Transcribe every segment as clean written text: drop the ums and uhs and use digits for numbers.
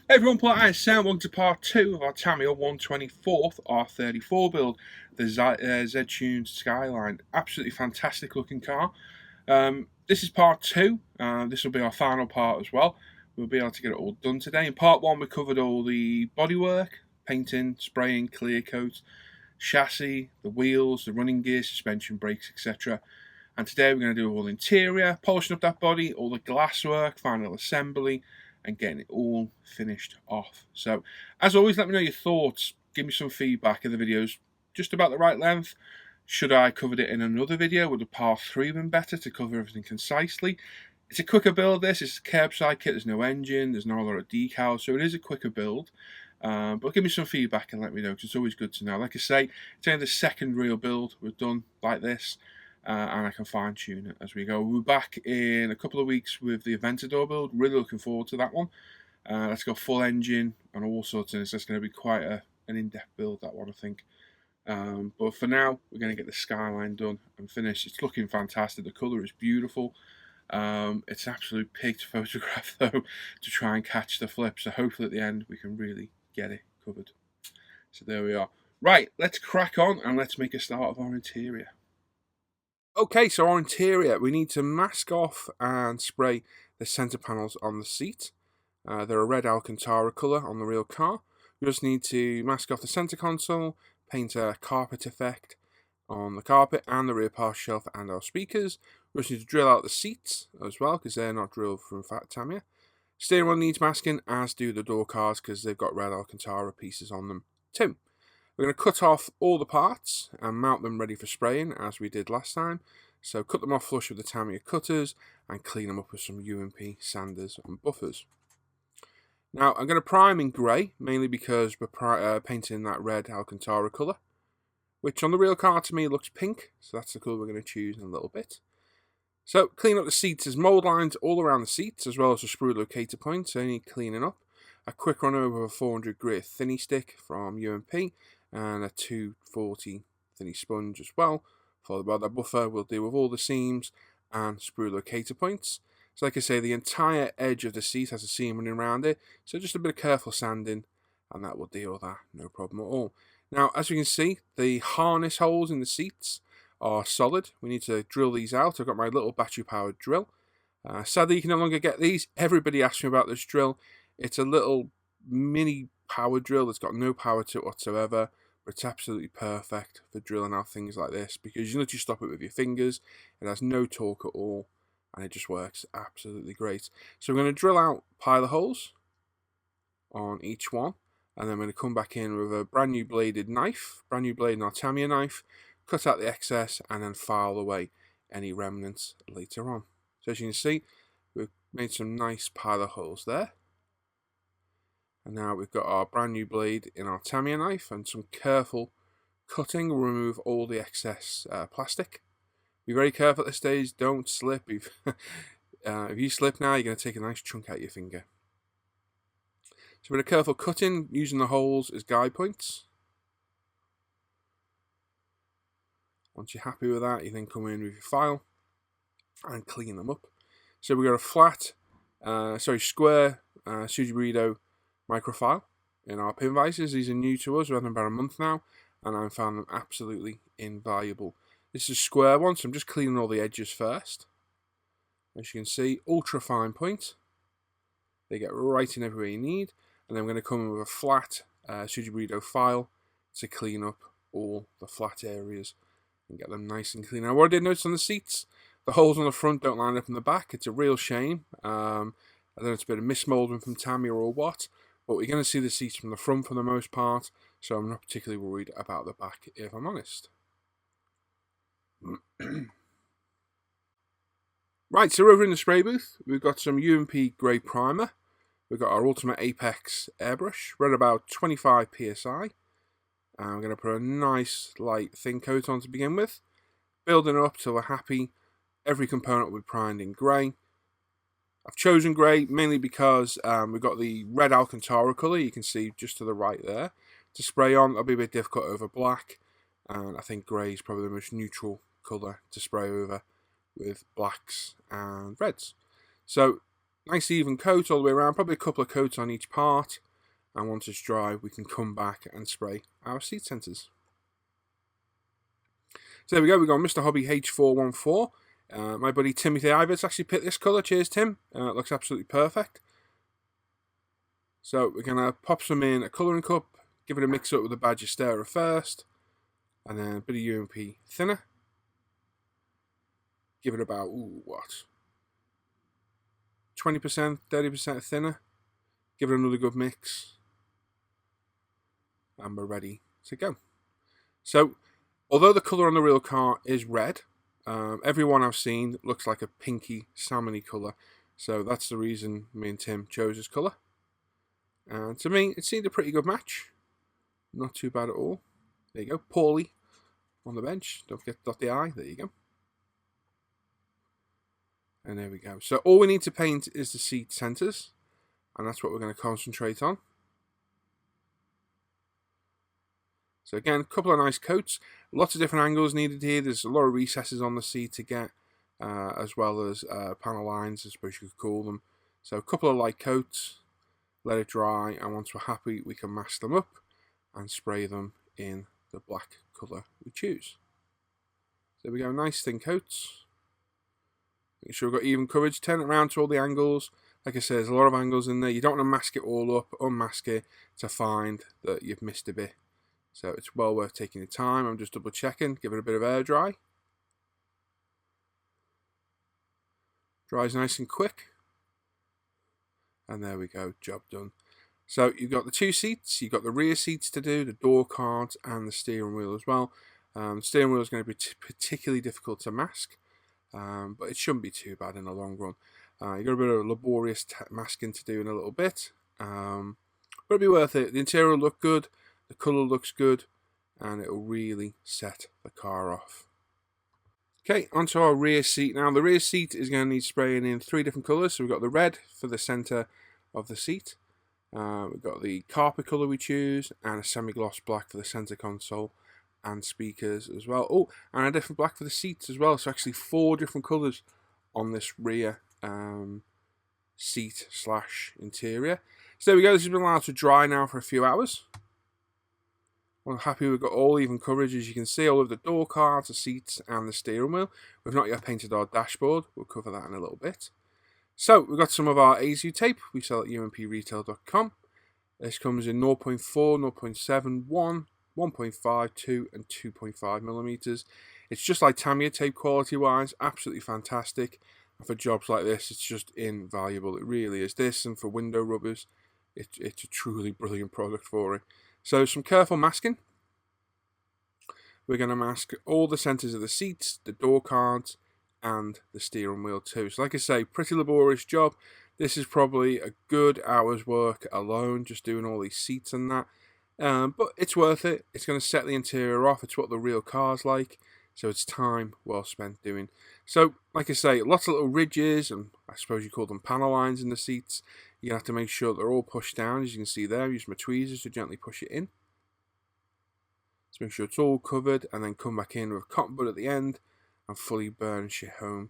Hey everyone, Paul and Sam, welcome to part 2 of our Tamiya 124th R34 build, the Z-Tune Skyline. Absolutely fantastic looking car. This is part 2, this will be our final part as well. We'll be able to get it all done today. In part 1 we covered all the bodywork, painting, spraying, clear coat, chassis, the wheels, the running gears, suspension, brakes, etc. And today we're going to do all the interior, polishing up that body, all the glasswork, final assembly, and getting it all finished off. So, as always, let me know your thoughts. Give me some feedback. Are the videos just about the right length? Should I cover it in another video? Would a part 3 been better to cover everything concisely? It's a quicker build, this. It's a curbside kit. There's no engine. There's not a lot of decals. So it is a quicker build. But give me some feedback and let me know, because it's always good to know. Like I say, it's only the second real build we've done like this. And I can fine tune it as we go. We'll be back in a couple of weeks with the Aventador build. Really looking forward to that one. Let's go full engine and all sorts of things. That's going to be quite an in-depth build, that one, I think. But for now, we're going to get the Skyline done and finished. It's looking fantastic. The colour is beautiful. It's an absolute pig to photograph, though, to try and catch the flip. So hopefully at the end we can really get it covered. So there we are. Right, let's crack on and let's make a start of our interior. Okay, so our interior, we need to mask off and spray the centre panels on the seat. They're a red Alcantara colour on the real car. We just need to mask off the centre console, paint a carpet effect on the carpet and the rear power shelf and our speakers. We just need to drill out the seats as well, because they're not drilled from Fat Tamiya. Steering wheel needs masking, as do the door cards, because they've got red Alcantara pieces on them too. We're going to cut off all the parts and mount them ready for spraying, as we did last time. So cut them off flush with the Tamiya cutters and clean them up with some UMP sanders and buffers. Now I'm going to prime in grey, mainly because we're painting that red Alcantara colour, which on the real car to me looks pink, so that's the colour we're going to choose in a little bit. So clean up the seats. There's mould lines all around the seats, as well as the sprue locator points, so you need cleaning up. A quick run over a 400 grit thinny stick from UMP, and a 240 thinny sponge as well. Followed by the buffer, we'll deal with all the seams and sprue locator points. So like I say, the entire edge of the seat has a seam running around it, so just a bit of careful sanding and that will deal with that, no problem at all. Now, as you can see, the harness holes in the seats are solid. We need to drill these out. I've got my little battery powered drill. Sadly, you can no longer get these. Everybody asks me about this drill. It's a little mini power drill that's got no power to it whatsoever, but it's absolutely perfect for drilling out things like this, because you literally stop it with your fingers. It has no torque at all, and it just works absolutely great. So we're going to drill out pilot holes on each one, and then I'm going to come back in with a brand new bladed knife, brand new blade in our Tamiya knife, cut out the excess, and then file away any remnants later on. So as you can see, we've made some nice pilot holes there. And now we've got our brand new blade in our Tamiya knife, and some careful cutting will remove all the excess plastic. Be very careful at this stage, don't slip. If you slip now, you're going to take a nice chunk out of your finger. So with a careful cutting, using the holes as guide points. Once you're happy with that, you then come in with your file and clean them up. So we've got a square Sujiburido microfile in our pin vices. These are new to us. We've had them about a month now, and I found them absolutely invaluable. This is a square one, so I'm just cleaning all the edges first. As you can see, ultra fine point. They get right in everywhere you need, and then I'm going to come in with a flat Sujiburido file to clean up all the flat areas and get them nice and clean. Now, what I did notice on the seats, the holes on the front don't line up in the back. It's a real shame. I don't know if it's a bit of mismoulding from Tamiya or what, but we're going to see the seats from the front for the most part, so I'm not particularly worried about the back, if I'm honest. Right, so over in the spray booth, we've got some UMP grey primer. We've got our Ultimate Apex airbrush, right about 25 psi. And I'm going to put a nice light thin coat on to begin with, building it up till we're happy. Every component will be primed in grey. I've chosen grey mainly because we've got the red Alcantara colour, you can see just to the right there, to spray on. That'll be a bit difficult over black, and I think grey is probably the most neutral colour to spray over with blacks and reds. So nice even coat all the way around, probably a couple of coats on each part. And once it's dry, we can come back and spray our seat centers. So there we go, we've got Mr. Hobby H414. My buddy Timothy Iverts actually picked this colour. Cheers, Tim. It looks absolutely perfect. So we're going to pop some in a colouring cup, give it a mix up with the Badger Stirrer first, and then a bit of UMP thinner. Give it about, 20%, 30% thinner. Give it another good mix. And we're ready to go. So, although the colour on the real car is red, everyone I've seen looks like a pinky, salmony colour. So that's the reason me and Tim chose this colour. And to me, it seemed a pretty good match. Not too bad at all. There you go. Paulie on the bench. Don't forget to dot the I. There you go. And there we go. So all we need to paint is the seat centres. And that's what we're going to concentrate on. So again, a couple of nice coats. Lots of different angles needed here. There's a lot of recesses on the seat to get. As well as panel lines, I suppose you could call them. So a couple of light coats. Let it dry. And once we're happy, we can mask them up. And spray them in the black colour we choose. So there we go. Nice thin coats. Make sure we've got even coverage. Turn it around to all the angles. Like I said, there's a lot of angles in there. You don't want to mask it all up, unmask it to find that you've missed a bit. So it's well worth taking the time. I'm just double checking. Give it a bit of air dry. Dries nice and quick. And there we go. Job done. So you've got the two seats. You've got the rear seats to do, the door cards, and the steering wheel as well. The steering wheel is going to be particularly difficult to mask. But it shouldn't be too bad in the long run. You've got a bit of laborious masking to do in a little bit. But it'll be worth it. The interior will look good. The colour looks good. And it'll really set the car off. Okay, onto our rear seat now. The rear seat is going to need spraying in 3 different colours. So we've got the red for the centre of the seat. We've got the carpet colour we choose. And a semi-gloss black for the centre console and speakers as well. Oh, and a different black for the seats as well. So actually 4 different colours on this rear seat / interior. So there we go. This has been allowed to dry now for a few hours. We're happy we've got all even coverage, as you can see, all of the door cards, the seats and the steering wheel. We've not yet painted our dashboard. We'll cover that in a little bit. So we've got some of our AZU tape we sell at umpretail.com. This comes in 0.4, 0.7, 1, 1.5, and 2.5 millimeters. It's just like Tamiya tape quality wise, absolutely fantastic. And for jobs like this, it's just invaluable. It really is. This and for window rubbers, it's a truly brilliant product for it. So some careful masking. We're going to mask all the centres of the seats, the door cards, and the steering wheel too. So like I say, pretty laborious job. This is probably a good hour's work alone, just doing all these seats and that. But it's worth it. It's going to set the interior off. It's what the real car's like. So it's time well spent doing. So, like I say, lots of little ridges, and I suppose you call them panel lines in the seats. You have to make sure they're all pushed down, as you can see there. Use my tweezers to gently push it in. So make sure it's all covered, and then come back in with a cotton bud at the end, and fully burnish it home.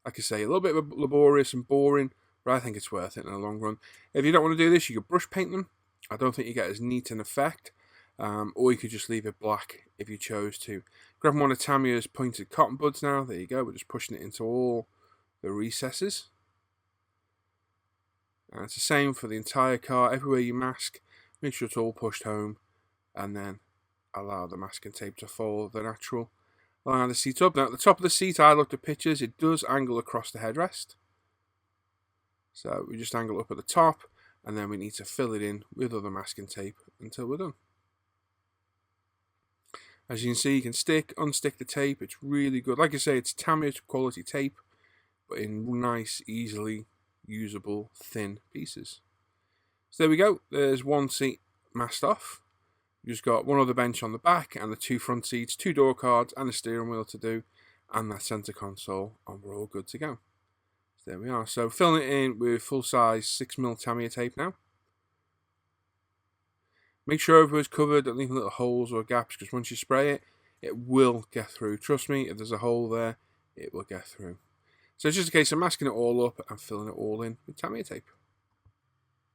Like I say, a little bit laborious and boring, but I think it's worth it in the long run. If you don't want to do this, you could brush paint them. I don't think you get as neat an effect. Or you could just leave it black if you chose to. Grab one of Tamiya's pointed cotton buds now. There you go. We're just pushing it into all the recesses. And it's the same for the entire car. Everywhere you mask, make sure it's all pushed home. And then allow the masking tape to follow the natural line of the seat up. Now at the top of the seat, I looked at pictures. It does angle across the headrest. So we just angle up at the top. And then we need to fill it in with other masking tape until we're done. As you can see, you can unstick the tape. It's really good. Like I say, it's Tamiya quality tape, but in nice, easily usable, thin pieces. So there we go. There's one seat masked off. You've just got one other bench on the back and the 2 front seats, 2 door cards and a steering wheel to do, and that centre console, and we're all good to go. So there we are. So filling it in with full-size 6mm Tamiya tape now. Make sure everywhere's covered, don't leave little holes or gaps, because once you spray it, it will get through. Trust me, if there's a hole there, it will get through. So it's just a case of masking it all up and filling it all in with Tamiya tape.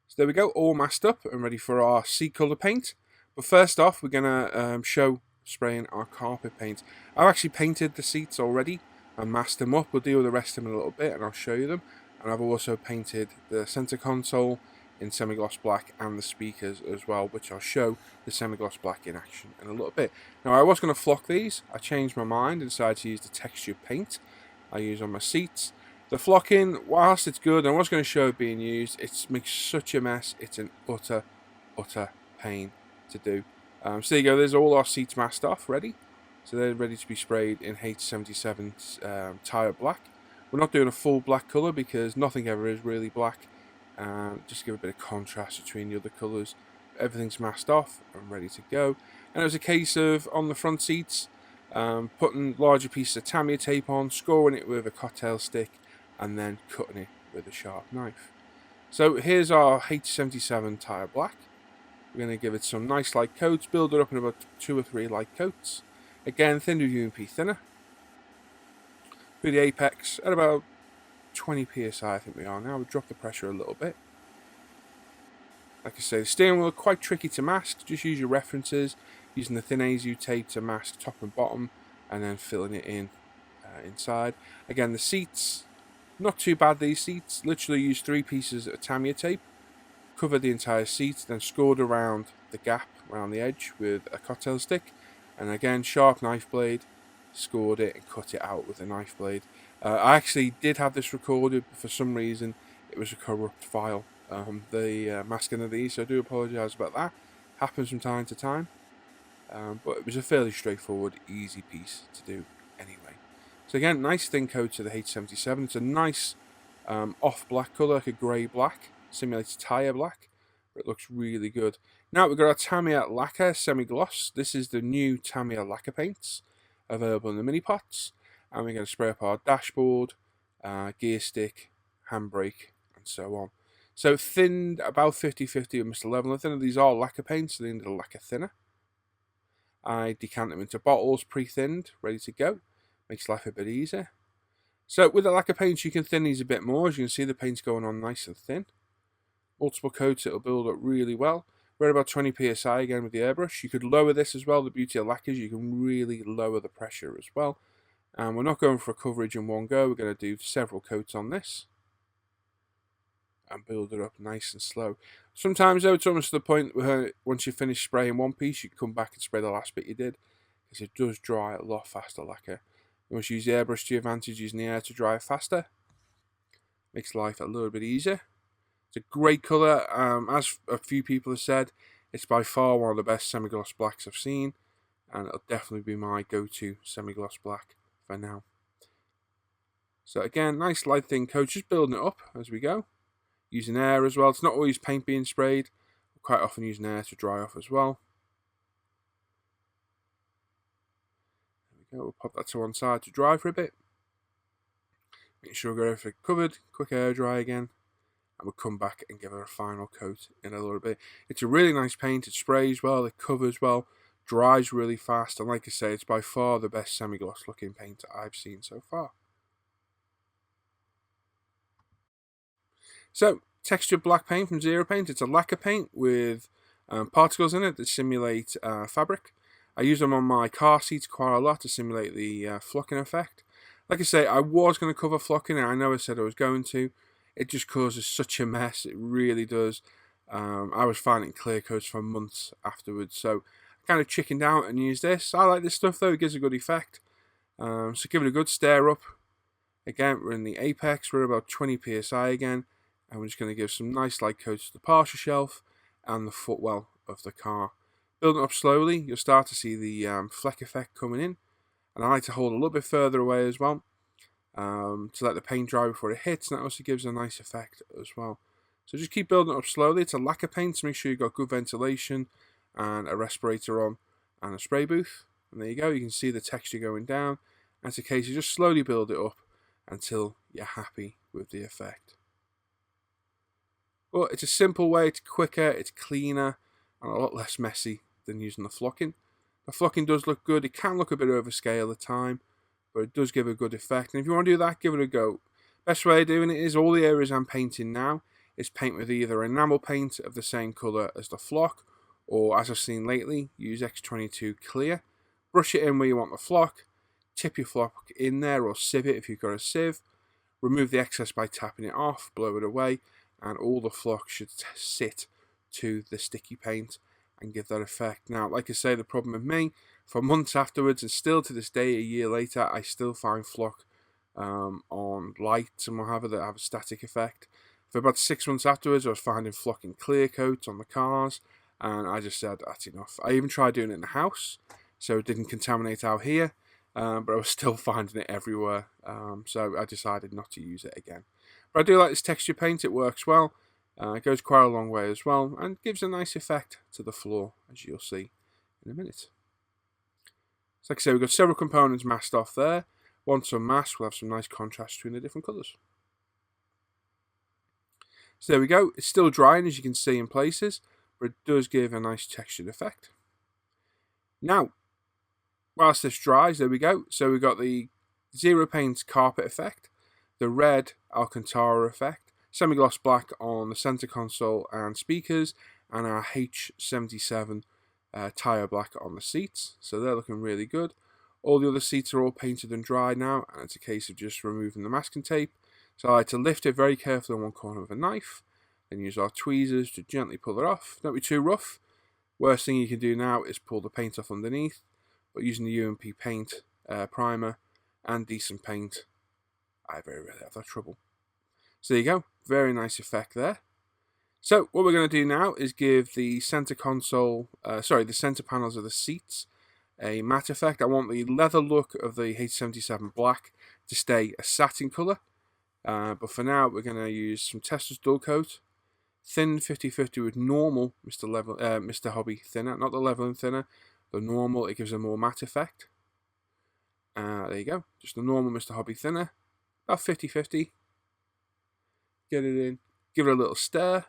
So there we go, all masked up and ready for our seat colour paint. But first off, we're going to show spraying our carpet paint. I've actually painted the seats already and masked them up. We'll deal with the rest of them in a little bit and I'll show you them. And I've also painted the centre console in semi-gloss black and the speakers as well, which I'll show the semi-gloss black in action in a little bit. Now I was going to flock these, I changed my mind and decided to use the textured paint I use on my seats. The flocking, whilst it's good, and I was going to show it being used, it makes such a mess. It's an utter pain to do. So there you go, there's all our seats masked off, ready. So they're ready to be sprayed in H77 tyre black. We're not doing a full black colour because nothing ever is really black. Just give a bit of contrast between the other colours. Everything's masked off and ready to go. And it was a case of, on the front seats, putting larger pieces of Tamiya tape on, scoring it with a cocktail stick, and then cutting it with a sharp knife. So here's our H77 tyre black. We're going to give it some nice light coats, build it up in about 2 or 3 light coats. Again, thin with UMP thinner. With the apex at about 20 psi, I think we are now. We'll drop the pressure a little bit. Like I say, the steering wheel quite tricky to mask. Just use your references, using the thin AZU tape to mask top and bottom, and then filling it in inside. Again, the seats, not too bad. These seats, literally use 3 pieces of Tamiya tape, covered the entire seat, then scored around the gap, around the edge with a cocktail stick, and again, sharp knife blade, scored it and cut it out with a knife blade. I actually did have this recorded, but for some reason it was a corrupt file, the masking of these, so I do apologise about that. Happens from time to time, but it was a fairly straightforward, easy piece to do anyway. So again, nice thin coat to the H77. It's a nice off black colour, like a grey black, simulates tyre black, but it looks really good. Now we've got our Tamiya lacquer semi-gloss. This is the new Tamiya lacquer paints available in the mini pots, and we're going to spray up our dashboard, gear stick, handbrake, and so on. So thinned about 50-50 with Mr. Leveler thinner. These are lacquer paints, so they need a lacquer thinner. I decant them into bottles, pre-thinned, ready to go. Makes life a bit easier. So with the lacquer paints, you can thin these a bit more. As you can see, the paint's going on nice and thin. Multiple coats, it'll build up really well. We're at about 20 psi again with the airbrush. You could lower this as well. The beauty of lacquers, you can really lower the pressure as well. And we're not going for a coverage in one go. We're going to do several coats on this and build it up nice and slow. Sometimes though, it's almost to the point where once you finish spraying one piece, you come back and spray the last bit you did, because it does dry a lot faster, lacquer. You must use the airbrush to your advantage, using the air to dry faster. Makes life a little bit easier. It's a great colour. As a few people have said, it's by far one of the best semi-gloss blacks I've seen, and it'll definitely be my go-to semi-gloss black for now. So again, nice light thin coat, just building it up as we go. Using air as well. It's not always paint being sprayed. We're quite often using air to dry off as well. There we go. We'll pop that to one side to dry for a bit. Make sure we've got everything covered. Quick air dry again. And we'll come back and give it a final coat in a little bit. It's a really nice paint. It sprays well. It covers well. Dries really fast. And like I say, it's by far the best semi-gloss looking paint I've seen so far. So, textured black paint from Zero Paint. It's a lacquer paint with particles in it that simulate fabric. I use them on my car seats quite a lot to simulate the flocking effect. Like I say, I was going to cover flocking, and I know I said I was going to. It just causes such a mess. It really does. I was finding clear coats for months afterwards, so I kind of chickened out and used this. I like this stuff though. It gives a good effect. So give it a good stir up. Again, we're in the apex. We're about 20 psi again. And we're just going to give some nice light coats to the partial shelf and the footwell of the car. Building up slowly, you'll start to see the fleck effect coming in. And I like to hold a little bit further away as well, to let the paint dry before it hits, and that also gives a nice effect as well. So just keep building it up slowly. It's a lacquer paint, so make sure you've got good ventilation and a respirator on and a spray booth. And there you go, you can see the texture going down. And it's a case of just slowly build it up until you're happy with the effect. But it's a simple way, it's quicker, it's cleaner, and a lot less messy than using the flocking. The flocking does look good. It can look a bit overscale at the time, but it does give a good effect. And if you want to do that, give it a go. Best way of doing it is all the areas I'm painting now is paint with either enamel paint of the same colour as the flock, or as I've seen lately, use X22 clear. Brush it in where you want the flock, tip your flock in there or sieve it if you've got a sieve. Remove the excess by tapping it off, blow it away, and all the flock should sit to the sticky paint and give that effect. Now, like I say, the problem with me, for months afterwards and still to this day, a year later, I still find flock on lights and what have you that have a static effect. For about 6 months afterwards, I was finding flock in clear coats on the cars, and I just said, that's enough. I even tried doing it in the house, so it didn't contaminate out here, but I was still finding it everywhere, so I decided not to use it again. But I do like this texture paint, it works well, it goes quite a long way as well, and gives a nice effect to the floor, as you'll see in a minute. So like I say, we've got several components masked off there. Once unmasked, we'll have some nice contrast between the different colours. So there we go, it's still drying as you can see in places, but it does give a nice textured effect. Now, whilst this dries, there we go, so we've got the Zero Paint carpet effect, the red Alcantara effect, semi-gloss black on the centre console and speakers, and our H77 tyre black on the seats, so they're looking really good. All the other seats are all painted and dry now, and it's a case of just removing the masking tape. So I like to lift it very carefully on one corner with a knife, then use our tweezers to gently pull it off. Don't be too rough. Worst thing you can do now is pull the paint off underneath, but using the UMP paint primer and decent paint, I very rarely have that trouble. So there you go, very nice effect there. So what we're going to do now is give the center console, the center panels of the seats a matte effect. I want the leather look of the H77 black to stay a satin colour. But for now, we're going to use some Testors Dull Coat, thin 50/50 with normal Mr. Hobby thinner, not the leveling thinner, the normal. It gives a more matte effect. There you go, just the normal Mr. Hobby thinner, about 50/50. Get it in, give it a little stir,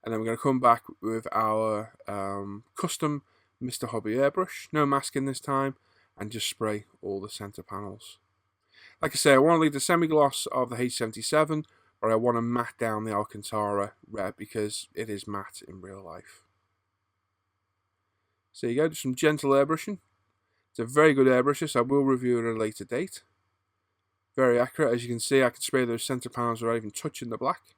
and then we're going to come back with our custom Mr. Hobby airbrush, no masking this time, and just spray all the centre panels. Like I say, I want to leave the semi-gloss of the H77, but I want to matte down the Alcantara red because it is matte in real life. So there you go, just some gentle airbrushing. It's a very good airbrush, so I will review it at a later date. Very accurate, as you can see, I can spray those centre panels without even touching the black.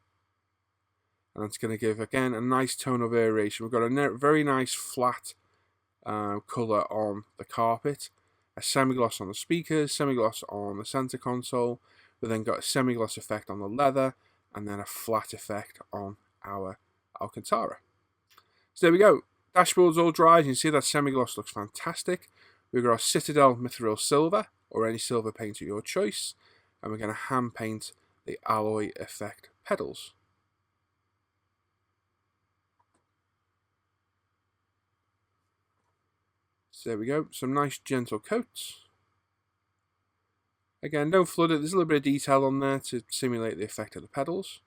And that's going to give, again, a nice tone of variation. We've got a very nice flat colour on the carpet, a semi-gloss on the speakers, semi-gloss on the centre console. We've then got a semi-gloss effect on the leather, and then a flat effect on our Alcantara. So there we go. Dashboard's all dry. You can see that semi-gloss looks fantastic. We've got our Citadel Mithril Silver, or any silver paint of your choice, and we're going to hand paint the alloy effect pedals. So there we go, some nice gentle coats. Again, don't flood it, there's a little bit of detail on there to simulate the effect of the pedals.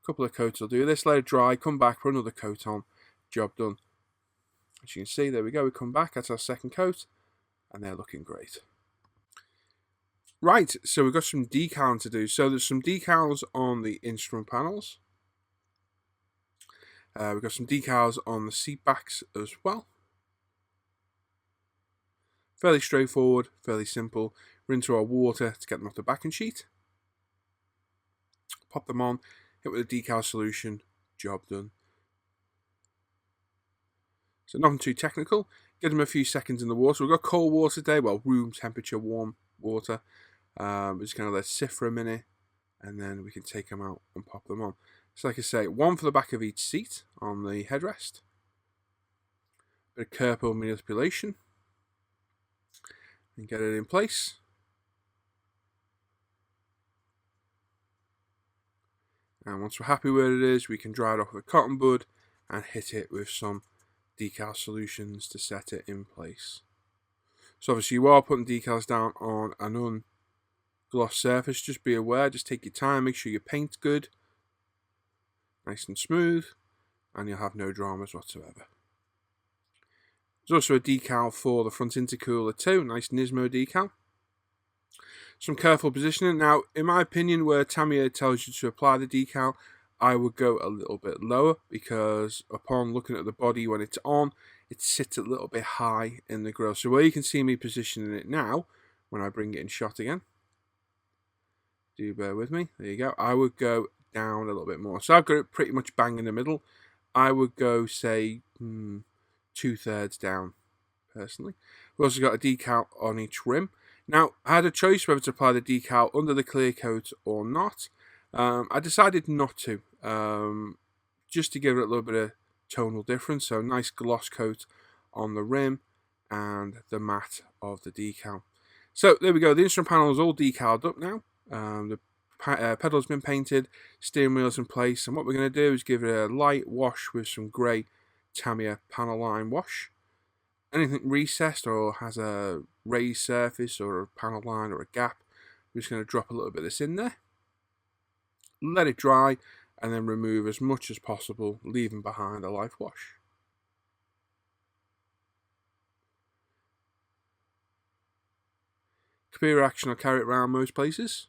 A couple of coats will do this, let it dry, come back, put another coat on, job done. As you can see, there we go, we come back, that's our second coat, and they're looking great. Right, so we've got some decal to do. So there's some decals on the instrument panels. We've got some decals on the seat backs as well. Fairly straightforward, fairly simple. We're into our water to get them off the backing sheet. Pop them on, hit with a decal solution, job done. So nothing too technical. Give them a few seconds in the water. We've got cold water today, well, room temperature warm water. We're just going to let it sit for a minute, and then we can take them out and pop them on. So like I say, one for the back of each seat on the headrest. Bit of curve manipulation. And get it in place. And once we're happy where it is, we can dry it off with a cotton bud and hit it with some decal solutions to set it in place. So obviously you are putting decals down on an ungloss surface. Just be aware, just take your time, make sure your paint's good. Nice and smooth, and you'll have no dramas whatsoever. There's also a decal for the front intercooler too, nice Nismo decal. Some careful positioning. Now, in my opinion, where Tamiya tells you to apply the decal, I would go a little bit lower, because upon looking at the body when it's on, it sits a little bit high in the grill. So where you can see me positioning it now, when I bring it in shot again, do bear with me, there you go, I would go down a little bit more. So I've got it pretty much bang in the middle. I would go, say, 2/3 down, personally. We've also got a decal on each rim. Now, I had a choice whether to apply the decal under the clear coat or not. I decided not to, just to give it a little bit of tonal difference. So nice gloss coat on the rim and the matte of the decal. So there we go, the instrument panel is all decaled up now. The pedal's been painted, steering wheel's in place, and what we're going to do is give it a light wash with some grey Tamiya panel line wash. Anything recessed or has a raised surface or a panel line or a gap, we're just going to drop a little bit of this in there, let it dry, and then remove as much as possible, leaving behind a light wash. Capillary action will carry it around most places.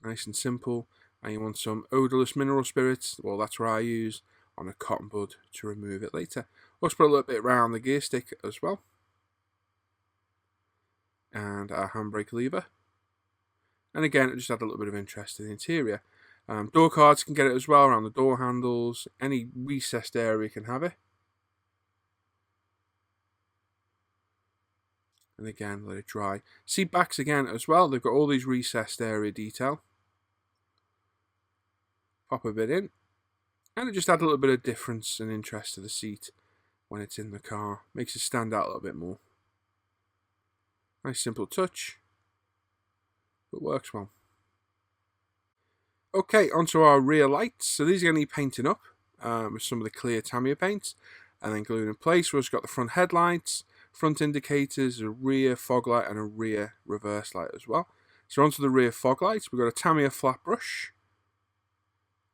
Nice and simple. And you want some odourless mineral spirits, well, that's what I use, on a cotton bud to remove it later. Also put a little bit around the gear stick as well. And our handbrake lever. And again, it just add a little bit of interest to the interior. Door cards can get it as well, around the door handles. Any recessed area can have it. And again, let it dry. Seat backs again as well, they've got all these recessed area detail. Pop a bit in, and it just adds a little bit of difference and interest to the seat when it's in the car. Makes it stand out a little bit more. Nice simple touch, but works well. Okay, onto our rear lights. So these are going to need painting up with some of the clear Tamiya paint, and then glued in place. We've also got the front headlights, front indicators, a rear fog light, and a rear reverse light as well. So onto the rear fog lights, we've got a Tamiya flat brush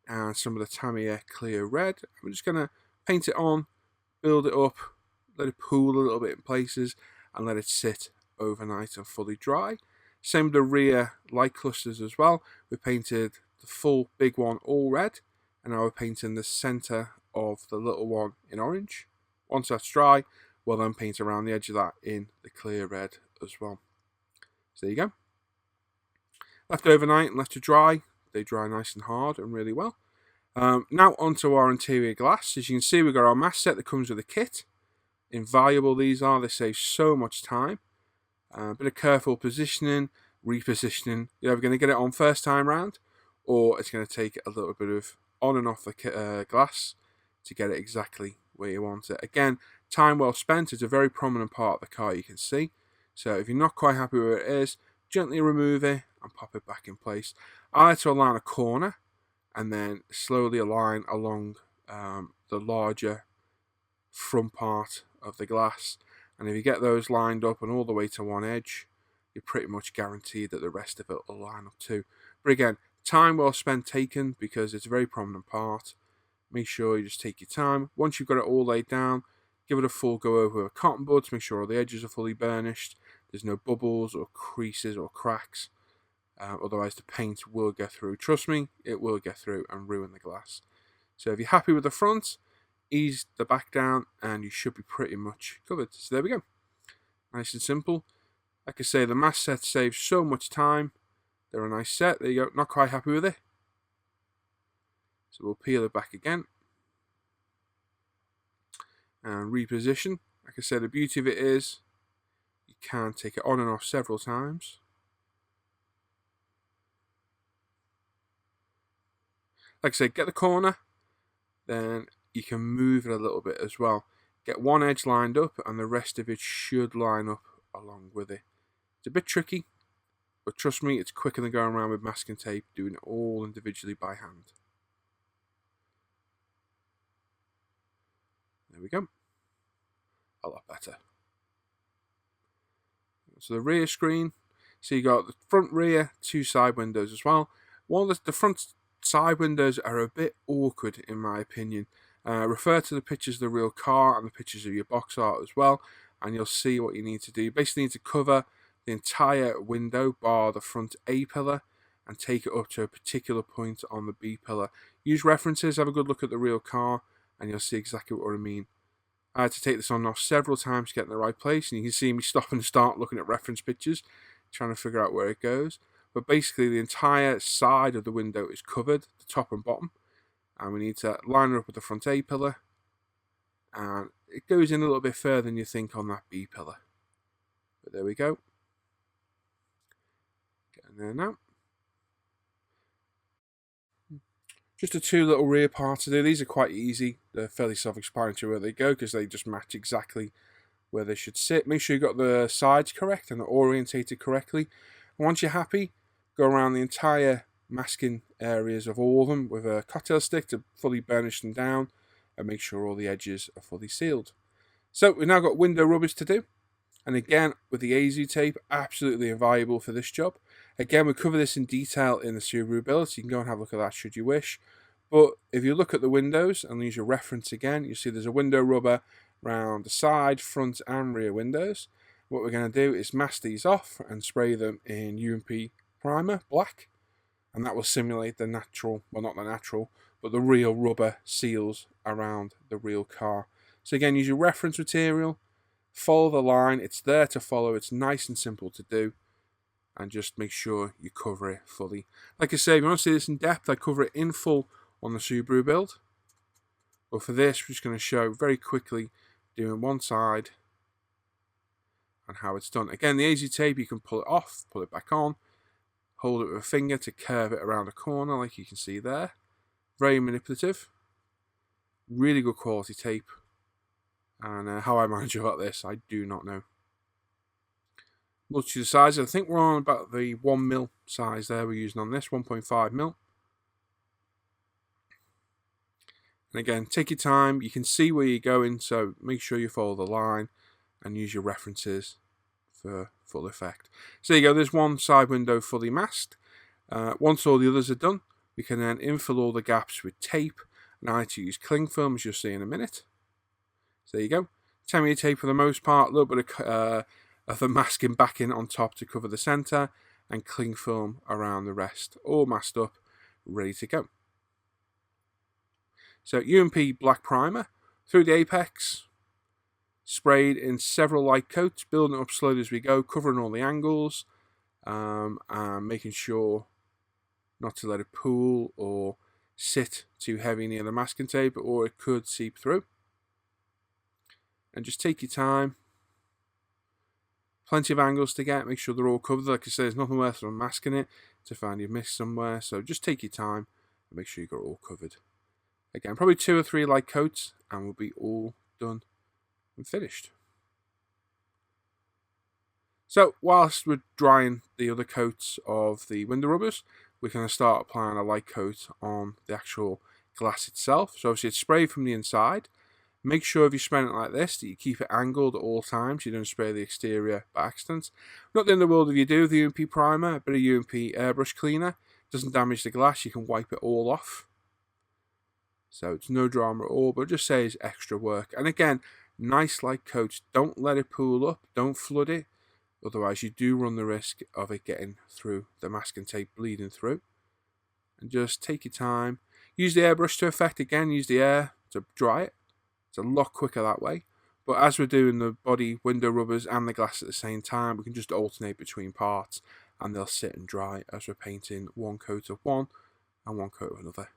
and some of the Tamiya clear red. We're just going to paint it on, build it up, let it pool a little bit in places, and let it sit overnight and fully dry. Same with the rear light clusters as well. We painted the full big one all red, and now we're painting the centre of the little one in orange. Once that's dry, we'll then paint around the edge of that in the clear red as well. So there you go. Left overnight and left to dry. They dry nice and hard and really well. Now onto our interior glass. As you can see, we've got our mask set that comes with a kit. Invaluable these are, they save so much time. A bit of careful positioning, repositioning. You're either going to get it on first time round, or it's going to take a little bit of on and off the glass to get it exactly where you want it. Again, time well spent is a very prominent part of the car, you can see. So if you're not quite happy where it is, gently remove it and pop it back in place. I like to align a corner and then slowly align along the larger front part of the glass. And if you get those lined up and all the way to one edge, you're pretty much guaranteed that the rest of it will line up too. But again, time well spent taken, because it's a very prominent part. Make sure you just take your time. Once you've got it all laid down, give it a full go over with a cotton bud to make sure all the edges are fully burnished. There's no bubbles or creases or cracks. Otherwise the paint will get through. Trust me, it will get through and ruin the glass. So if you're happy with the front, ease the back down and you should be pretty much covered. So there we go. Nice and simple. Like I say, the mask set saves so much time. They're a nice set. There you go. Not quite happy with it. So we'll peel it back again. And reposition. Like I said, the beauty of it is you can take it on and off several times. Like I said, get the corner, then you can move it a little bit as well. Get one edge lined up and the rest of it should line up along with it. It's a bit tricky, but trust me, it's quicker than going around with masking tape, doing it all individually by hand. There we go. A lot better. So the rear screen, so you got the front, rear, two side windows as well. One of the front side windows are a bit awkward in my opinion. Refer to the pictures of the real car and the pictures of your box art as well, and you'll see what you need to do. You basically need to cover the entire window bar the front A pillar and take it up to a particular point on the B pillar. Use references, have a good look at the real car, and you'll see exactly what I mean. I had to take this on and off several times to get in the right place, and you can see me stop and start looking at reference pictures, trying to figure out where it goes. But basically the entire side of the window is covered, the top and bottom, and we need to line it up with the front A pillar, and it goes in a little bit further than you think on that B pillar. But there we go. Getting there now. Just the two little rear parts to do. These are quite easy. They're fairly self-explanatory where they go because they just match exactly where they should sit. Make sure you've got the sides correct and they're orientated correctly. And once you're happy, go around the entire masking areas of all of them with a cocktail stick to fully burnish them down and make sure all the edges are fully sealed. So we've now got window rubbers to do. And again, with the AZ tape, absolutely invaluable for this job. Again, we cover this in detail in the Subaru build, so you can go and have a look at that should you wish. But if you look at the windows and use your reference again, you see there's a window rubber around the side, front and rear windows. What we're going to do is mask these off and spray them in UMP primer, black. And that will simulate the natural, well not the natural, but the real rubber seals around the real car. So again, use your reference material. Follow the line, it's there to follow, it's nice and simple to do, and just make sure you cover it fully. Like I say, if you want to see this in depth, I cover it in full on the Subaru build. But for this, we're just going to show very quickly doing one side and how it's done. Again, the AZ tape, you can pull it off, pull it back on, hold it with a finger to curve it around a corner like you can see there. Very manipulative. Really good quality tape. And how I manage about this, I do not know. Multitude of sizes. I think we're on about the 1mm size there we're using on this, 1.5mm. And again, take your time. You can see where you're going, so make sure you follow the line and use your references for full effect. So there you go, there's one side window fully masked. Once all the others are done, we can then infill all the gaps with tape. And I like to use cling film, as you'll see in a minute. So there you go. Tamiya tape for the most part, a little bit of the masking backing on top to cover the centre, and cling film around the rest. All masked up, ready to go. So UMP black primer through the apex, sprayed in several light coats, building it up slowly as we go, covering all the angles, and making sure not to let it pool or sit too heavy near the masking tape, or it could seep through. And just take your time. Plenty of angles to get, make sure they're all covered. Like I say, there's nothing worse than masking it to find you've missed somewhere. So just take your time and make sure you got it all covered. Again, probably 2 or 3 light coats and we'll be all done and finished. So whilst we're drying the other coats of the window rubbers, we're going to start applying a light coat on the actual glass itself. So obviously it's sprayed from the inside. Make sure if you're spraying it like this that you keep it angled at all times. You don't spray the exterior by accident. Not the end of the world if you do with the UMP primer, but a UMP airbrush cleaner. It doesn't damage the glass, you can wipe it all off. So it's no drama at all, but it just saves extra work. And again, nice light coats. Don't let it pool up, don't flood it. Otherwise you do run the risk of it getting through the masking tape, bleeding through. And just take your time. Use the airbrush to effect, again, use the air to dry it. It's a lot quicker that way. But as we're doing the body, window rubbers and the glass at the same time, we can just alternate between parts and they'll sit and dry as we're painting one coat of one and one coat of another.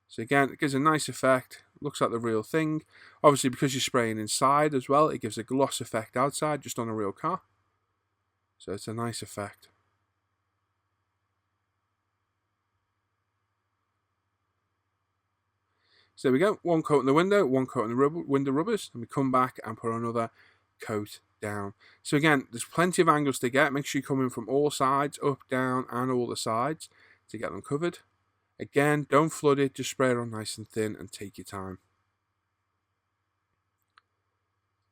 So again, it gives a nice effect. Looks like the real thing. Obviously, because you're spraying inside as well, it gives a gloss effect outside, just on a real car. So it's a nice effect. So there we go, one coat in the window, one coat in the window rubbers, and we come back and put another coat down. So again, there's plenty of angles to get. Make sure you come in from all sides, up, down, and all the sides to get them covered. Again, don't flood it, just spray it on nice and thin and take your time.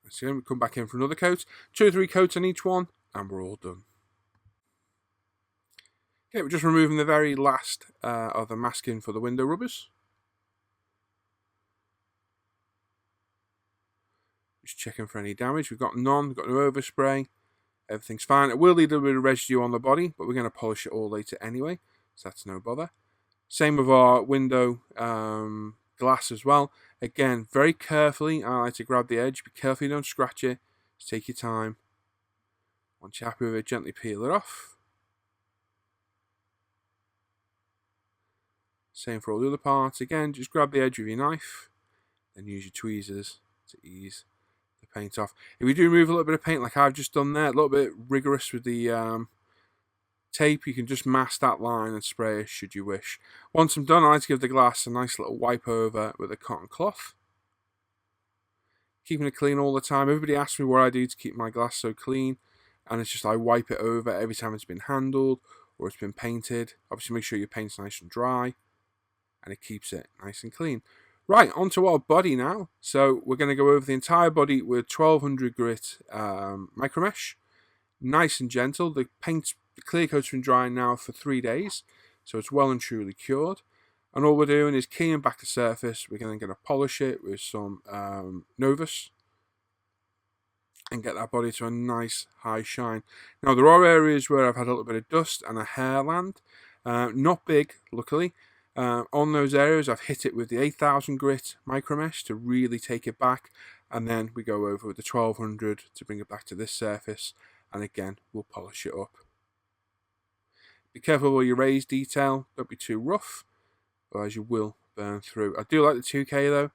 So again, we come back in for another coat, 2 or 3 coats on each one, and we're all done. Okay, we're just removing the very last of the masking for the window rubbers. Just checking for any damage. We've got none. We've got no overspray. Everything's fine. It will leave a little bit of residue on the body, but we're going to polish it all later anyway, so that's no bother. Same with our window glass as well. Again, very carefully, I like to grab the edge. Be careful you don't scratch it. Just take your time. Once you're happy with it, gently peel it off. Same for all the other parts. Again, just grab the edge with your knife, then use your tweezers to ease the paint off. If you do remove a little bit of paint like I've just done there, a little bit rigorous with the tape, you can just mask that line and spray it should you wish. Once I'm done, I like to give the glass a nice little wipe over with a cotton cloth. Keeping it clean all the time. Everybody asks me what I do to keep my glass so clean, and it's just I wipe it over every time it's been handled or it's been painted. Obviously make sure your paint's nice and dry, and it keeps it nice and clean. Right, onto our body now. So we're going to go over the entire body with 1200 grit micro mesh. Nice and gentle. The clear coat's been drying now for 3 days, so it's well and truly cured. And all we're doing is keying back the surface. We're going to polish it with some Novus and get that body to a nice high shine. Now there are areas where I've had a little bit of dust and a hair land. Not big, luckily. On those areas I've hit it with the 8000 grit micro mesh to really take it back, and then we go over with the 1200 to bring it back to this surface, and again we'll polish it up. Be careful with your raised detail, don't be too rough, otherwise you will burn through. I do like the 2K though.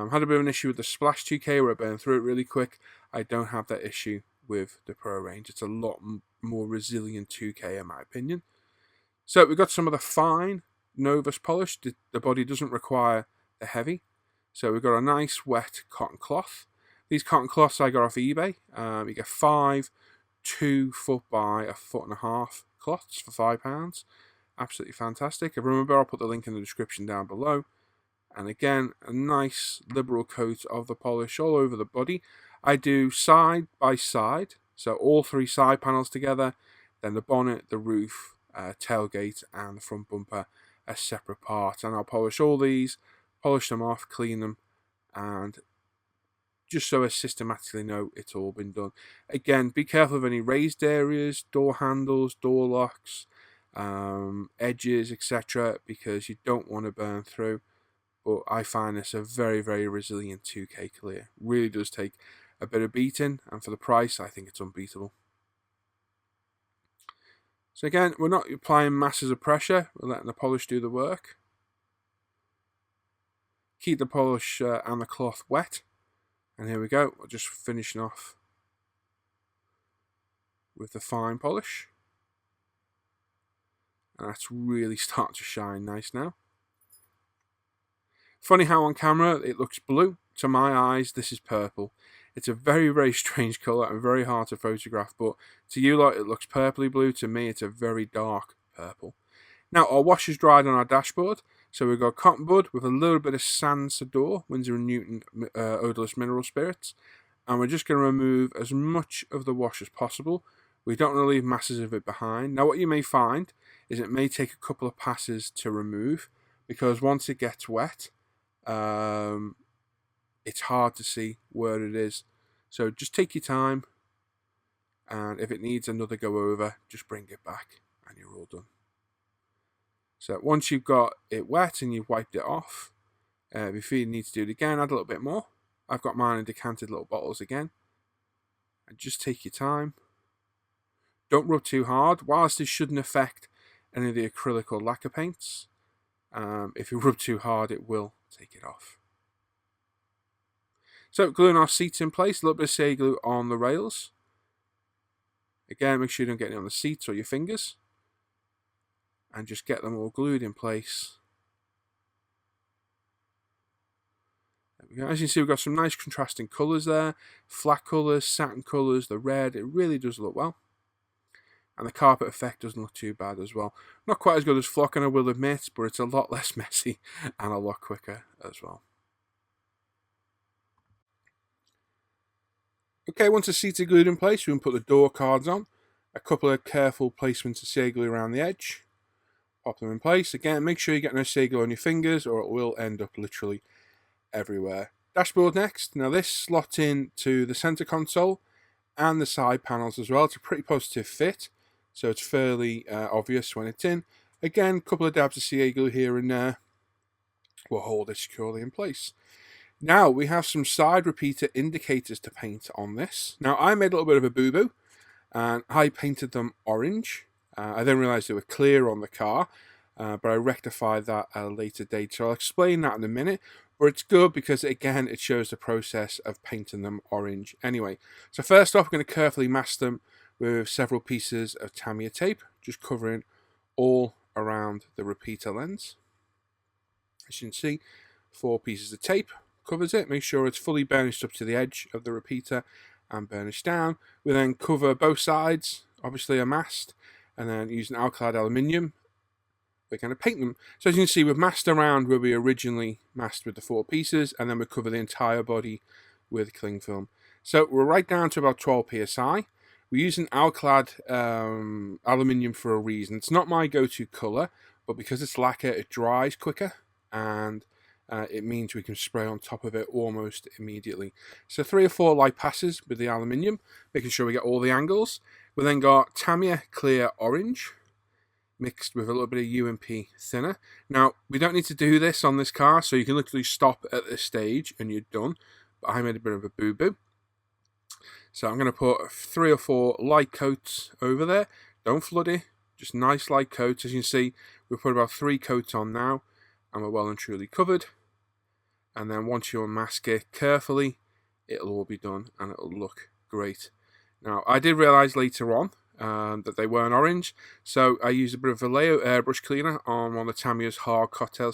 Had a bit of an issue with the Splash 2K where it burned through it really quick. I don't have that issue with the Pro range. It's a lot more resilient 2K in my opinion. So we've got some of the fine Novus polish. The body doesn't require the heavy. So we've got a nice wet cotton cloth. These cotton cloths I got off eBay. You get 5 2-foot by 1.5 foot cloths for £5. Absolutely fantastic. If remember, I'll put the link in the description down below. And again, a nice liberal coat of the polish all over the body. I do side by side, so all 3 side panels together, then the bonnet, the roof, tailgate and the front bumper a separate part. And I'll polish all these, polish them off, clean them, and just so I systematically know it's all been done. Again, be careful of any raised areas, door handles, door locks, edges, etc., because you don't want to burn through. But I find this a very, very resilient 2K clear. Really does take a bit of beating, and for the price, I think it's unbeatable. So again, we're not applying masses of pressure, we're letting the polish do the work. Keep the polish and the cloth wet. And here we go, we're just finishing off with the fine polish. And that's really starting to shine nice now. Funny how on camera it looks blue. To my eyes, this is purple. It's a very, very strange colour and very hard to photograph, but to you lot it looks purpley blue. To me it's a very dark purple. Now our wash is dried on our dashboard, so we've got cotton bud with a little bit of San Sador, Winsor & Newton odourless mineral spirits, and we're just going to remove as much of the wash as possible. We don't want to leave masses of it behind. Now what you may find is it may take a couple of passes to remove, because once it gets wet, it's hard to see where it is. So just take your time, and if it needs another go over, just bring it back and you're all done. So once you've got it wet and you've wiped it off, if you need to do it again, add a little bit more. I've got mine in decanted little bottles again. And just take your time. Don't rub too hard. Whilst this shouldn't affect any of the acrylic or lacquer paints, if you rub too hard it will take it off. So gluing our seats in place, a little bit of Say glue on the rails. Again, make sure you don't get any on the seats or your fingers. And just get them all glued in place. There we go. As you can see, we've got some nice contrasting colours there. Flat colours, satin colours, the red. It really does look well. And the carpet effect doesn't look too bad as well. Not quite as good as Flocken, I will admit, but it's a lot less messy and a lot quicker as well. Okay, once the seats are glued in place, we can put the door cards on. A couple of careful placements of Say glue around the edge. Pop them in place. Again, make sure you get no Say glue on your fingers or it will end up literally everywhere. Dashboard next. Now this slots in to the center console and the side panels as well. It's a pretty positive fit, so it's fairly obvious when it's in. Again, a couple of dabs of CA glue here and there will hold it securely in place. Now we have some side repeater indicators to paint on this. Now I made a little bit of a boo-boo and I painted them orange. I then realized they were clear on the car, but I rectified that at a later date. So I'll explain that in a minute. But it's good because, again, it shows the process of painting them orange. Anyway, so first off, I'm going to carefully mask them with several pieces of Tamiya tape, just covering all around the repeater lens. As you can see, 4 pieces of tape covers it. Make sure it's fully burnished up to the edge of the repeater and burnished down. We then cover both sides, obviously are masked, and then using alkyd aluminium, we're going to paint them. So as you can see, we've masked around where we originally masked with the 4 pieces, and then we cover the entire body with cling film. So we're right down to about 12 psi. We're using alkyd aluminium for a reason. It's not my go-to colour, but because it's lacquer, it dries quicker, and it means we can spray on top of it almost immediately. So 3 or 4 light passes with the aluminium, making sure we get all the angles. We then got Tamiya clear orange, mixed with a little bit of UMP thinner. Now, we don't need to do this on this car, so you can literally stop at this stage and you're done. But I made a bit of a boo-boo. So I'm going to put 3 or 4 light coats over there. Don't flood it, just nice light coats. As you can see, we've put about 3 coats on now, and we're well and truly covered. And then once you unmask it carefully, it'll all be done and it'll look great. Now, I did realise later on that they weren't orange, so I used a bit of Vallejo airbrush cleaner on one of the Tamiya's hard cotton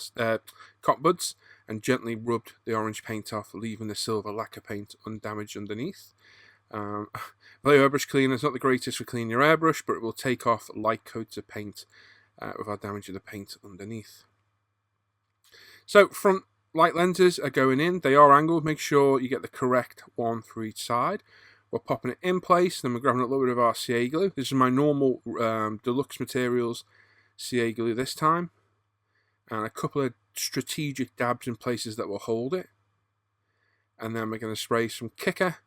buds and gently rubbed the orange paint off, leaving the silver lacquer paint undamaged underneath. Vallejo airbrush cleaner is not the greatest for cleaning your airbrush, but it will take off light coats of paint without damaging the paint underneath. So front light lenses are going in. They are angled. Make sure you get the correct one for each side. We're popping it in place, then we're grabbing a little bit of our CA glue. This is my normal Deluxe Materials CA glue this time. And a couple of strategic dabs in places that will hold it. And then we're going to spray some kicker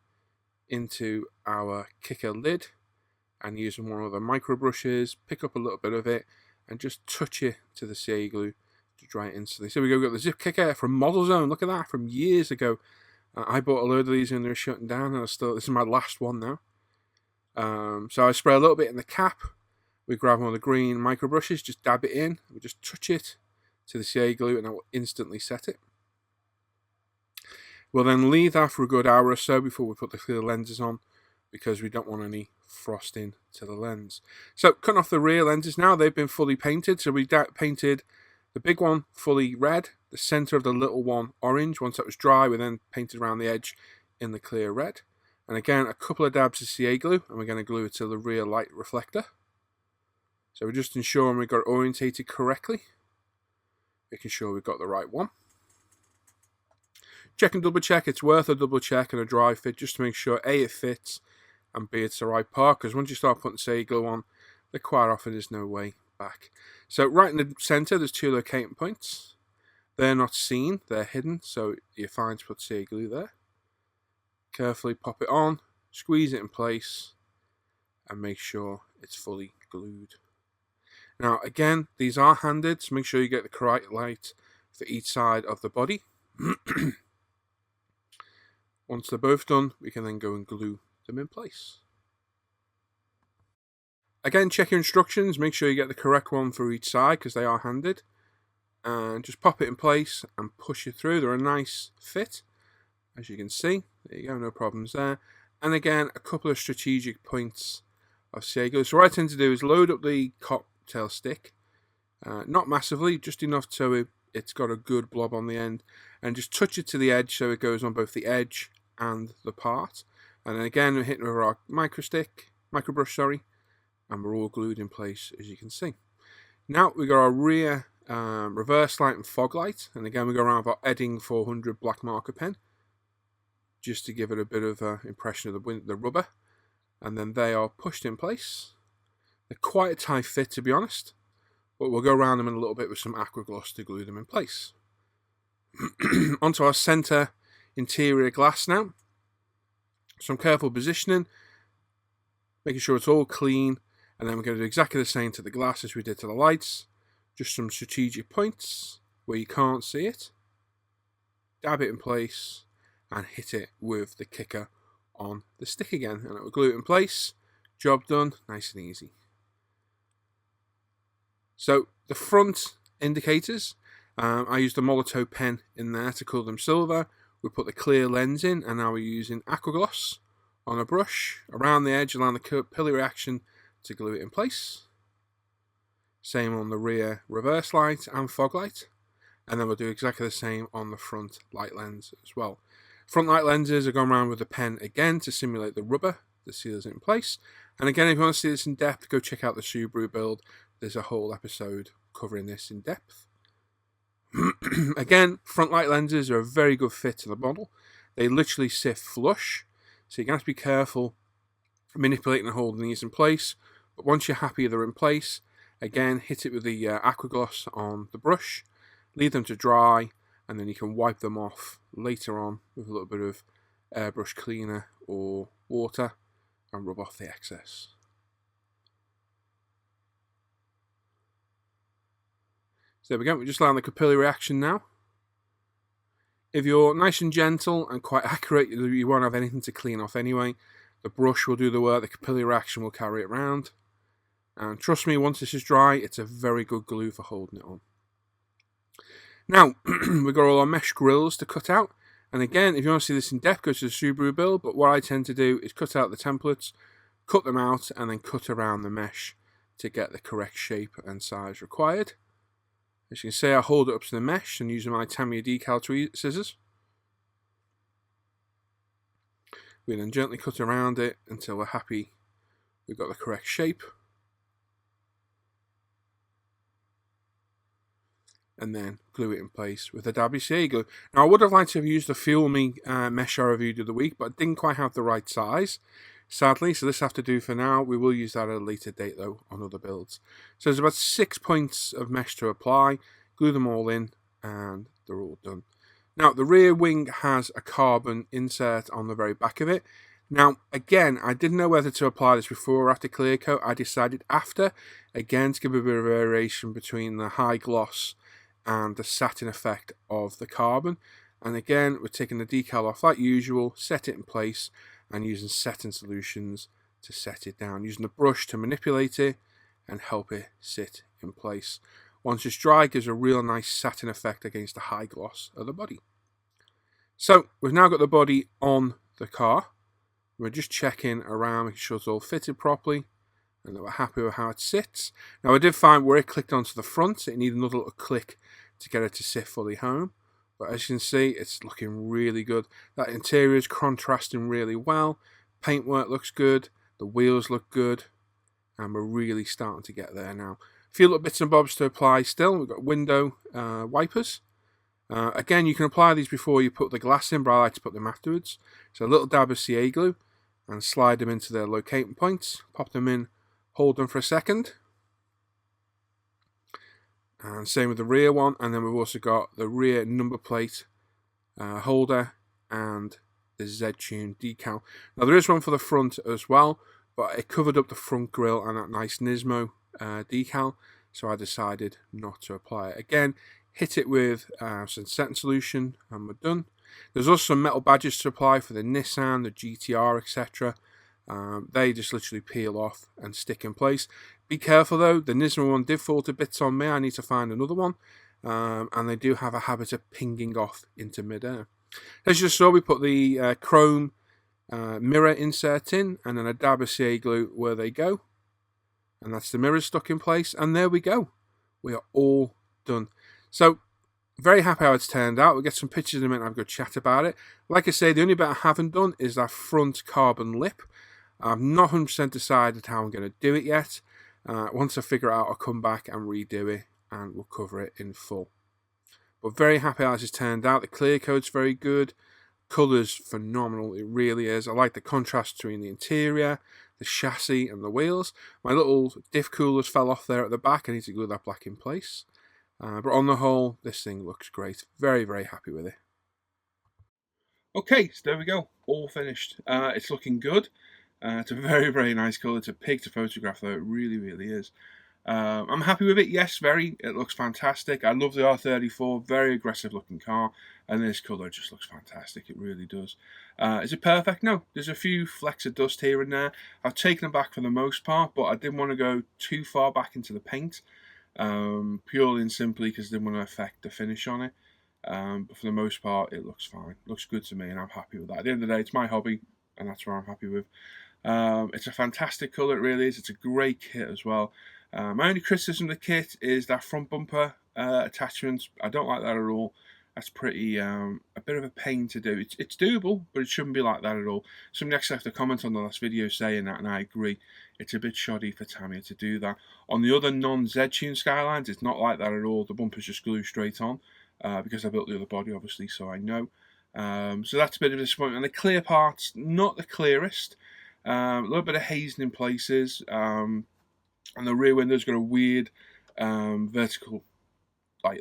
into our kicker lid. And using one of the micro brushes, pick up a little bit of it, and just touch it to the CA glue to dry it instantly. So we go, we've got the zip kicker from Model Zone. Look at that, from years ago. I bought a load of these and they're shutting down, and this is my last one now. So I spray a little bit in the cap. We grab one of the green micro brushes, just dab it in. We just touch it to the CA glue, and that will instantly set it. We'll then leave that for a good hour or so before we put the clear lenses on, because we don't want any frosting to the lens. So cutting off the rear lenses now, they've been fully painted. So we painted the big one fully red, the center of the little one orange. Once that was dry, we then painted around the edge in the clear red. And again, a couple of dabs of CA glue, and we're going to glue it to the rear light reflector. So we're just ensuring we got it orientated correctly, making sure we've got the right one. Check and double check. It's worth a double check and a dry fit just to make sure A, it fits, and B, it's the right part, because once you start putting CA glue on, there quite often is no way back. So right in the center, there's 2 locating points. They're not seen, they're hidden, so you're fine to put CA glue there. Carefully pop it on, squeeze it in place, and make sure it's fully glued. Now again, these are handed, so make sure you get the correct light for each side of the body. Once they're both done, we can then go and glue them in place. Again, check your instructions, make sure you get the correct one for each side, because they are handed. And just pop it in place and push it through. They're a nice fit, as you can see. There you go, no problems there. And again, a couple of strategic points of CA glue. So what I tend to do is load up the cocktail stick, not massively, just enough so it's got a good blob on the end, and just touch it to the edge so it goes on both the edge and the part. And then again, we're hitting with our micro brush, and we're all glued in place, as you can see. Now we've got our rear reverse light and fog light, and again we go around with our Edding 400 black marker pen just to give it a bit of an impression of the rubber, and then they are pushed in place. They're quite a tight fit, to be honest, but we'll go around them in a little bit with some aqua gloss to glue them in place. Onto our center interior glass now. Some careful positioning, making sure it's all clean, and then we're going to do exactly the same to the glass as we did to the lights. Just some strategic points where you can't see it. Dab it in place and hit it with the kicker on the stick again, and it will glue it in place. Job done, nice and easy. So the front indicators, I used a Molotow pen in there to colour them silver. We put the clear lens in, and now we're using aqua gloss on a brush around the edge, allowing the capillary action to glue it in place. Same on the rear reverse light and fog light, and then we'll do exactly the same on the front light lens as well. Front light lenses are gone around with the pen again to simulate the rubber that seals it in place. And again, if you want to see this in depth, go check out the Subaru build. There's a whole episode covering this in depth. Again, front light lenses are a very good fit to the model. They literally sit flush, so you're going to have to be careful manipulating and holding these in place. But once you're happy they're in place, again, hit it with the aqua gloss on the brush, leave them to dry, and then you can wipe them off later on with a little bit of airbrush cleaner or water and rub off the excess. So there we go, we're just allowing the capillary action now. If you're nice and gentle and quite accurate, you won't have anything to clean off anyway. The brush will do the work, the capillary action will carry it around. And trust me, once this is dry, it's a very good glue for holding it on. Now, we've got all our mesh grills to cut out. And again, if you want to see this in depth, go to the Subaru build. But what I tend to do is cut out the templates, cut them out, and then cut around the mesh to get the correct shape and size required. As you can see, I hold it up to the mesh and using my Tamiya decal scissors. We then gently cut around it until we're happy we've got the correct shape. And then glue it in place with a WCA glue. Now, I would have liked to have used the Fuel Me mesh I reviewed the other week, but I didn't quite have the right size, sadly, so this has to do for now. We will use that at a later date, though, on other builds. So there's about 6 points of mesh to apply, glue them all in, and they're all done. Now, the rear wing has a carbon insert on the very back of it. Now, again, I didn't know whether to apply this before or after clear coat. I decided after, again, to give a bit of variation between the high gloss and the satin effect of the carbon. And again, we're taking the decal off like usual, set it in place, and using setting solutions to set it down, using the brush to manipulate it and help it sit in place. Once it's dry, it gives a real nice satin effect against the high gloss of the body. So we've now got the body on the car. We're just checking around, making sure it's all fitted properly and that we're happy with how it sits. Now, I did find where it clicked onto the front, it needed another little click to get it to sit fully home. But as you can see, it's looking really good. That interior is contrasting really well. Paintwork looks good. The wheels look good. And we're really starting to get there now. A few little bits and bobs to apply still. We've got window wipers. Again, you can apply these before you put the glass in, but I like to put them afterwards. So a little dab of CA glue and slide them into their locating points. Pop them in, hold them for a second. And same with the rear one. And then we've also got the rear number plate holder and the Z-Tune decal. Now there is one for the front as well, but it covered up the front grille and that nice Nismo decal, so I decided not to apply it. Again, hit it with some setting solution and we're done. There's also some metal badges to apply for the Nissan, the GTR, etc. They just literally peel off and stick in place. Be careful though, the Nismo one did fall to bits on me. I need to find another one. And they do have a habit of pinging off into midair. As you saw, we put the chrome mirror insert in and then a dab of CA glue where they go. And that's the mirrors stuck in place. And there we go. We are all done. So, very happy how it's turned out. We'll get some pictures in a minute and have a good chat about it. Like I say, the only bit I haven't done is that front carbon lip. I've not 100% decided how I'm going to do it yet. Once I figure it out, I'll come back and redo it and we'll cover it in full. But very happy how this has turned out. The clear coat's very good. Colour's phenomenal, it really is. I like the contrast between the interior, the chassis and the wheels. My little diff coolers fell off there at the back. I need to glue that back in place. But on the whole, this thing looks great. Very, very happy with it. Okay, so there we go, all finished. It's looking good. It's a very, very nice colour. It's a pig to photograph though, it really, really is. I'm happy with it, yes, very. It looks fantastic. I love the R34, very aggressive looking car, and this colour just looks fantastic, it really does. Is it perfect? No, there's a few flecks of dust here and there. I've taken them back for the most part, but I didn't want to go too far back into the paint, purely and simply because I didn't want to affect the finish on it. But for the most part, it looks fine. Looks good to me, and I'm happy with that. At the end of the day, it's my hobby, and that's what I'm happy with. It's a fantastic colour, it really is. It's a great kit as well. My only criticism of the kit is that front bumper attachment. I don't like that at all. That's pretty a bit of a pain to do. It's doable, but it shouldn't be like that at all. Somebody actually left a comment on the last video saying that, and I agree. It's a bit shoddy for Tamiya to do that. On the other non-Z-Tune Skylines, it's not like that at all. The bumpers just glue straight on. Because I built the other body, obviously, so I know. So that's a bit of a disappointment. And the clear parts, not the clearest. A little bit of hazing in places. And the rear window's got a weird vertical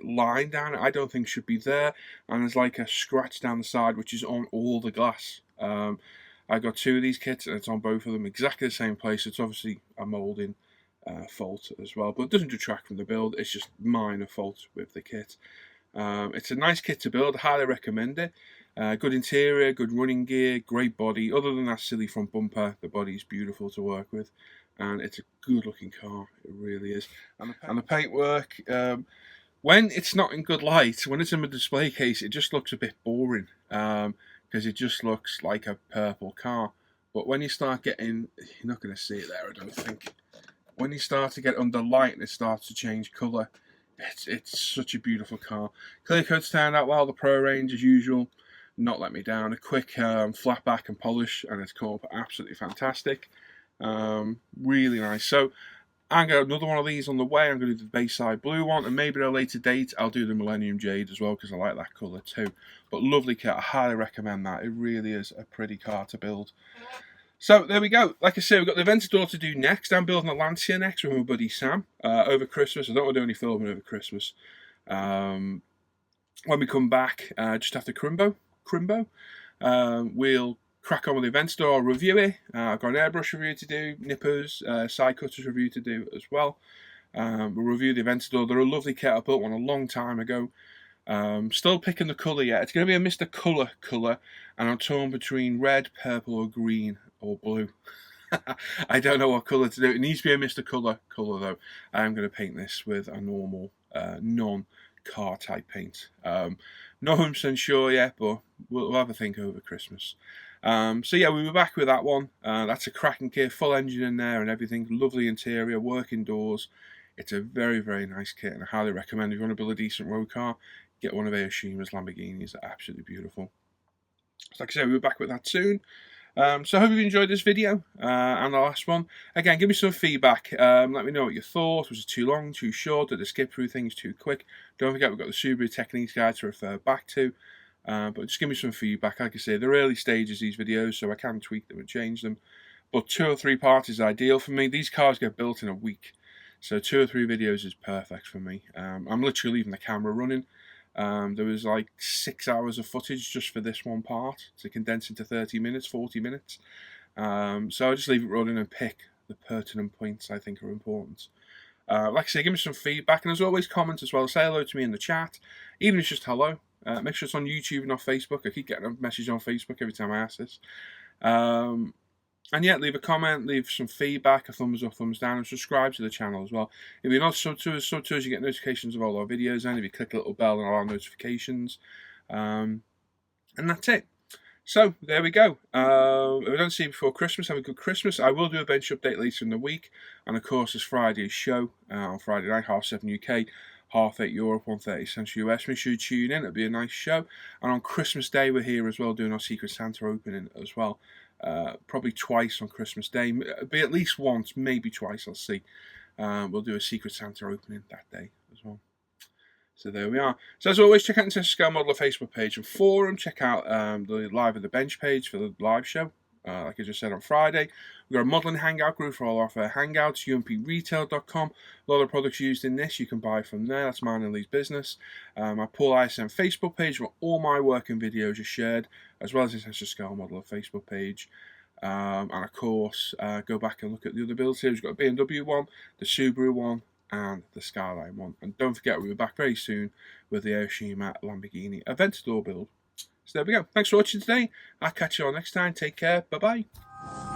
line down it. I don't think should be there. And there's like a scratch down the side, which is on all the glass. I got two of these kits, and it's on both of them, exactly the same place. It's obviously a moulding fault as well, but it doesn't detract from the build. It's just minor fault with the kit. It's a nice kit to build. I highly recommend it. Good interior, good running gear, great body. Other than that silly front bumper, the body is beautiful to work with, and it's a good looking car. It really is. And the paintwork, when it's not in good light, when it's in the display case, it just looks a bit boring because it just looks like a purple car. But when you start getting, you're not going to see it there, I don't think. When you start to get under light and it starts to change colour, it's such a beautiful car. Clear coats turned out well. The Pro range, as usual, not let me down. A quick flat back and polish, and it's come up absolutely fantastic. Really nice. So I'm going to another one of these on the way. I'm going to do the Bayside Blue one, and maybe at a later date I'll do the Millennium Jade as well, because I like that colour too. But lovely kit. I highly recommend that. It really is a pretty car to build. So there we go. Like I said, we've got the Aventador to do next. I'm building a Lancia next with my buddy Sam over Christmas. I don't want to do any filming over Christmas. When we come back, just after Crimbo, we'll crack on with the Aventador. I'll review it. I've got an airbrush review to do, nippers, side cutters review to do as well. We'll review the Aventador. They're a lovely kit. I built one a long time ago. Still picking the colour yet. It's going to be a Mr. Colour, and I'm torn between red, purple, or green, or blue. I don't know what colour to do. It needs to be a Mr. Colour though. I am going to paint this with a normal, non-car type paint. Not 100% sure yet, but we'll have a think over Christmas. So yeah, we'll be back with that one. That's a cracking kit, full engine in there and everything. Lovely interior, working doors. It's a very, very nice kit, and I highly recommend if you want to build a decent road car, get one of Ayoshima's Lamborghinis. They're absolutely beautiful. So like I said, we'll be back with that soon. So I hope you enjoyed this video and the last one. Again, give me some feedback. Let me know what you thought. Was it too long, too short? Did I skip through things too quick? Don't forget, we've got the Subaru Techniques guide to refer back to. But just give me some feedback. Like I say, they're early stages, these videos, so I can tweak them and change them. But 2 or 3 parts is ideal for me. These cars get built in a week, so 2 or 3 videos is perfect for me. I'm literally leaving the camera running. There was like 6 hours of footage just for this one part to condense into 30 minutes, 40 minutes. So I just leave it running and pick the pertinent points I think are important. Like I say, give me some feedback, and as always, comment as well. Say hello to me in the chat, even if it's just hello. Make sure it's on YouTube and not Facebook. I keep getting a message on Facebook every time I ask this. And yeah, leave a comment, leave some feedback, a thumbs up, thumbs down, and subscribe to the channel as well. If you're not sub to us, you get notifications of all our videos, and if you click the little bell and all our notifications. And that's it. So, there we go. If I don't see you before Christmas, have a good Christmas. I will do a bench update later in the week. And of course, it's Friday's show on Friday night, 7:30 UK, 8:30 Europe, 1:30 Central US. Make sure you tune in. It'll be a nice show. And on Christmas Day, we're here as well, doing our Secret Santa opening as well. Probably twice on Christmas Day. It'll be at least once, maybe twice, I'll see. We'll do a Secret Santa opening that day as well. So there we are. So as always, check out the Intensive Scale Modeler Facebook page and forum. Check out the Live at the Bench page for the live show. like I just said on Friday. We've got a modelling hangout group for all Off Air Hangouts, umpretail.com. A lot of products used in this you can buy from there. That's mine and Lee's business. My Paul ISM Facebook page where all my work and videos are shared, as well as this Essential Scale Modeler Facebook page. And of course, go back and look at the other builds here. We've got a BMW one, the Subaru one, and the Skyline one. And don't forget, we'll be back very soon with the Aoshima Lamborghini Aventador build. So there we go. Thanks for watching today. I'll catch you all next time. Take care. Bye-bye.